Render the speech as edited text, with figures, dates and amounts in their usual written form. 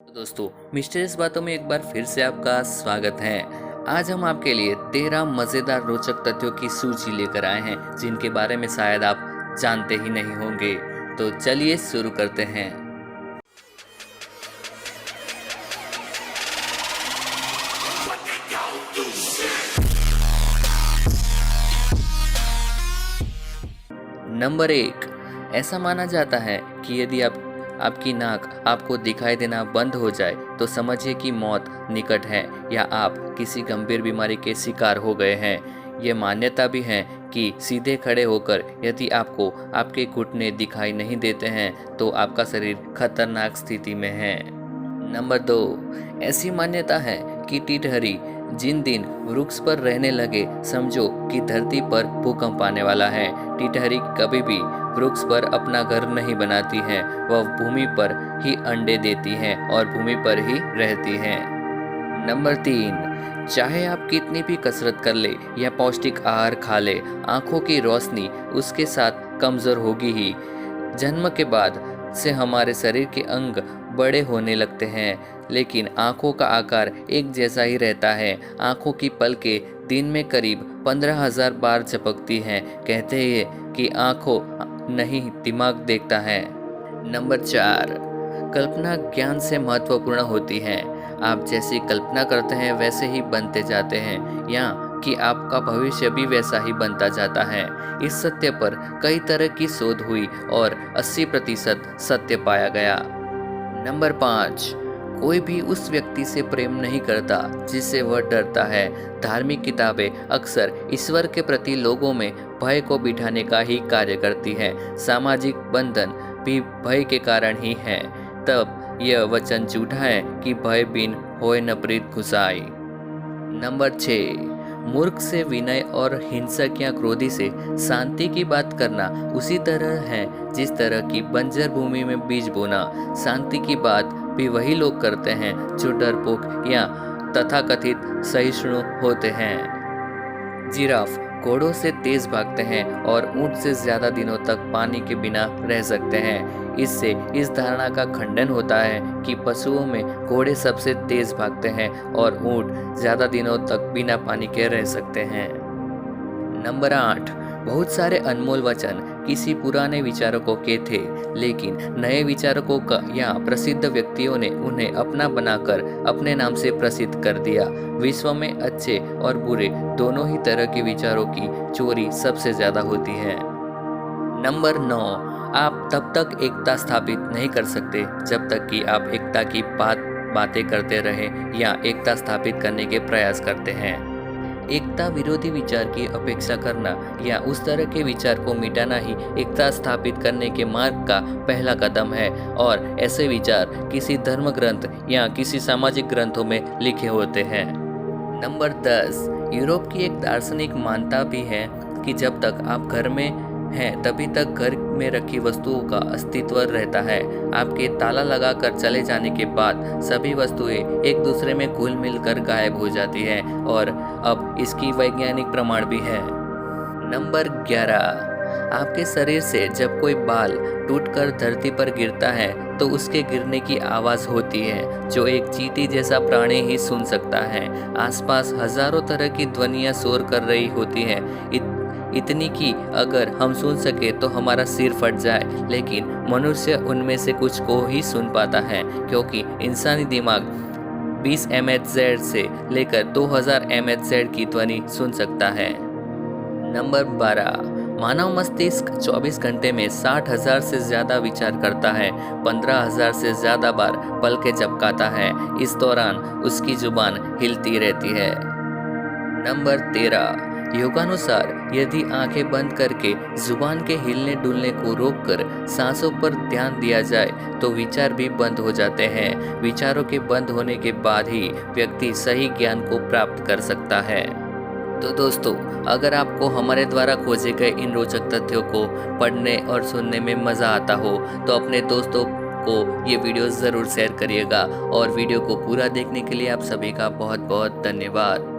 तो दोस्तों, मिस्टीरियस बातों में एक बार फिर से आपका स्वागत है। आज हम आपके लिए 13 मज़ेदार रोचक तथ्यों की सूची लेकर आए हैं जिनके बारे में शायद आप जानते ही नहीं होंगे। तो चलिए शुरू करते हैं। नंबर 1। ऐसा माना जाता है कि यदि आपकी नाक आपको दिखाई देना बंद हो जाए तो समझिए कि मौत निकट है या आप किसी गंभीर बीमारी के शिकार हो गए हैं। ये मान्यता भी है कि सीधे खड़े होकर यदि आपको आपके घुटने दिखाई नहीं देते हैं तो आपका शरीर खतरनाक स्थिति में है। नंबर 2। ऐसी मान्यता है कि टिटहरी जिन दिन वृक्ष पर रहने लगे समझो कि धरती पर भूकंप आने वाला है। टिटहरी कभी भी वृक्ष पर अपना घर नहीं बनाती है, वह भूमि पर ही अंडे देती है और भूमि पर ही रहती है। नंबर 3। चाहे आप कितनी भी कसरत कर ले या पौष्टिक आहार खा ले, आंखों की रोशनी उसके साथ कमजोर होगी ही। जन्म के बाद से हमारे शरीर के अंग बड़े होने लगते हैं, लेकिन आंखों का आकार एक जैसा ही रहता है। आंखों की पलकें दिन में करीब 15,000 बार झपकती हैं। कहते हैं कि आंखों नहीं दिमाग देखता है। नंबर 4। कल्पना ज्ञान से महत्वपूर्ण होती है। आप जैसी कल्पना करते हैं वैसे ही बनते जाते हैं, या कि आपका भविष्य भी वैसा ही बनता जाता है। इस सत्य पर कई तरह की शोध हुई और 80% सत्य पाया गया। नंबर 5। कोई भी उस व्यक्ति से प्रेम नहीं करता जिससे वह डरता है। धार्मिक किताबें अक्सर ईश्वर के प्रति लोगों में भय को बिठाने का ही कार्य करती है। सामाजिक बंधन भी भय के कारण ही है। तब यह वचन झूठा है कि भय बिन होए न प्रीत घुसाई। नंबर 6। मूर्ख से विनय और हिंसक या क्रोधी से शांति की बात करना उसी तरह है जिस तरह की बंजर भूमि में बीज बोना। शांति की बात भी वही लोग करते हैं जो डरपोक या तथाकथित सहिष्णु होते हैं। जिराफ घोड़ों से तेज भागते हैं और ऊंट से ज्यादा दिनों तक पानी के बिना रह सकते हैं। इससे इस धारणा का खंडन होता है कि पशुओं में घोड़े सबसे तेज भागते हैं और ऊंट ज्यादा दिनों तक बिना पानी के रह सकते हैं। नंबर 8। बहुत सारे अनमोल वचन किसी पुराने विचारकों के थे, लेकिन नए विचारकों का या प्रसिद्ध व्यक्तियों ने उन्हें अपना बनाकर अपने नाम से प्रसिद्ध कर दिया। विश्व में अच्छे और बुरे दोनों ही तरह के विचारों की चोरी सबसे ज्यादा होती है। नंबर 9। आप तब तक एकता स्थापित नहीं कर सकते जब तक कि आप एकता की बातें करते रहें या एकता स्थापित करने के प्रयास करते हैं। एकता विरोधी विचार की अपेक्षा करना या उस तरह के विचार को मिटाना ही एकता स्थापित करने के मार्ग का पहला कदम है, और ऐसे विचार किसी धर्म ग्रंथ या किसी सामाजिक ग्रंथों में लिखे होते हैं। नंबर 10। यूरोप की एक दार्शनिक मान्यता भी है कि जब तक आप घर में हैं तभी तक घर में रखी वस्तुओं का अस्तित्व रहता है। आपके ताला लगाकर चले जाने के बाद सभी वस्तुएं एक दूसरे में घुल मिल कर गायब हो जाती हैं, और अब इसकी वैज्ञानिक प्रमाण भी है। नंबर 11। आपके शरीर से जब कोई बाल टूटकर धरती पर गिरता है तो उसके गिरने की आवाज होती है जो एक चींटी जैसा प्राणी ही सुन सकता है। आसपास हजारों तरह की ध्वनियां शोर कर रही होती हैं, इतनी कि अगर हम सुन सके तो हमारा सिर फट जाए, लेकिन मनुष्य उनमें से कुछ को ही सुन पाता है क्योंकि इंसानी दिमाग 20 MHz से लेकर 2000 MHz की ध्वनि सुन सकता है। नंबर 12। मानव मस्तिष्क 24 घंटे में 60,000 से ज्यादा विचार करता है। 15,000 से ज्यादा बार पलकें झपकाता है। इस दौरान उसकी जुबान हिलती रहती है। नंबर 13। योगानुसार यदि आंखें बंद करके जुबान के हिलने डुलने को रोककर सांसों पर ध्यान दिया जाए तो विचार भी बंद हो जाते हैं। विचारों के बंद होने के बाद ही व्यक्ति सही ज्ञान को प्राप्त कर सकता है। तो दोस्तों, अगर आपको हमारे द्वारा खोजे गए इन रोचक तथ्यों को पढ़ने और सुनने में मज़ा आता हो तो अपने दोस्तों को ये वीडियो ज़रूर शेयर करिएगा, और वीडियो को पूरा देखने के लिए आप सभी का बहुत बहुत धन्यवाद।